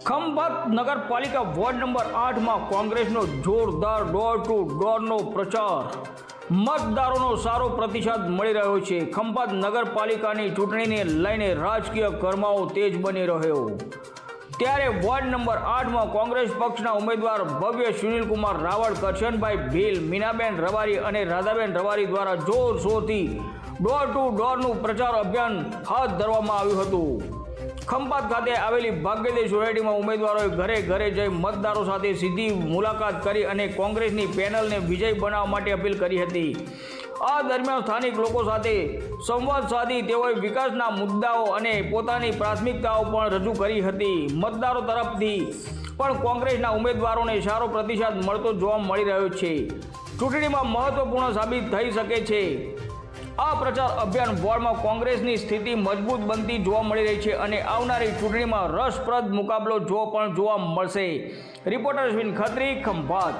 ખંભાત નગરપાલિકા ward number 8માં કોંગ્રેસનો જોરદાર ડોર ટુ ડોરનો પ્રચાર. મતદારોનો સારો પ્રતિસાદ મળી રહ્યો છે. ખંભાત નગરપાલિકાની ચૂંટણીને લઈને રાજકીય ગરમાવો તેજ બની રહ્યો. ત્યારે વોર્ડ નંબર 8માં કોંગ્રેસ પક્ષના ઉમેદવાર ભવ્ય સુનિલકુમાર રાવળ, કરશનભાઈ ભીલ, મીનાબેન રબારી અને રાધાબેન રબારી દ્વારા જોરશોરથી ડોર ટુ ડોરનું પ્રચાર અભિયાન હાથ ધરવામાં આવ્યું હતું. ખંભાત ખાતે આવેલી ભાગ્યદે સોસાયટીમાં ઉમેદવારોએ ઘરે ઘરે જઈ મતદારો સાથે સીધી મુલાકાત કરી અને કોંગ્રેસની પેનલને વિજય બનાવવા માટે અપીલ કરી હતી. આ દરમિયાન સ્થાનિક લોકો સાથે સંવાદ સાધી તેઓએ વિકાસના મુદ્દાઓ અને પોતાની પ્રાથમિકતાઓ પણ રજૂ કરી હતી. મતદારો તરફથી પણ કોંગ્રેસના ઉમેદવારોને સારો પ્રતિસાદ મળતો જોવા મળી રહ્યો છે. ચૂંટણીમાં મહત્વપૂર્ણ સાબિત થઈ શકે છે. આ પ્રચાર અભિયાન વોર્ડમાં કોંગ્રેસની સ્થિતિ મજબૂત બનતી જોવા મળી રહી છે અને આવનારી ચૂંટણીમાં રસપ્રદ મુકાબલો જોવા મળશે. રિપોર્ટર અશ્વિન ખત્રી, ખંભાત.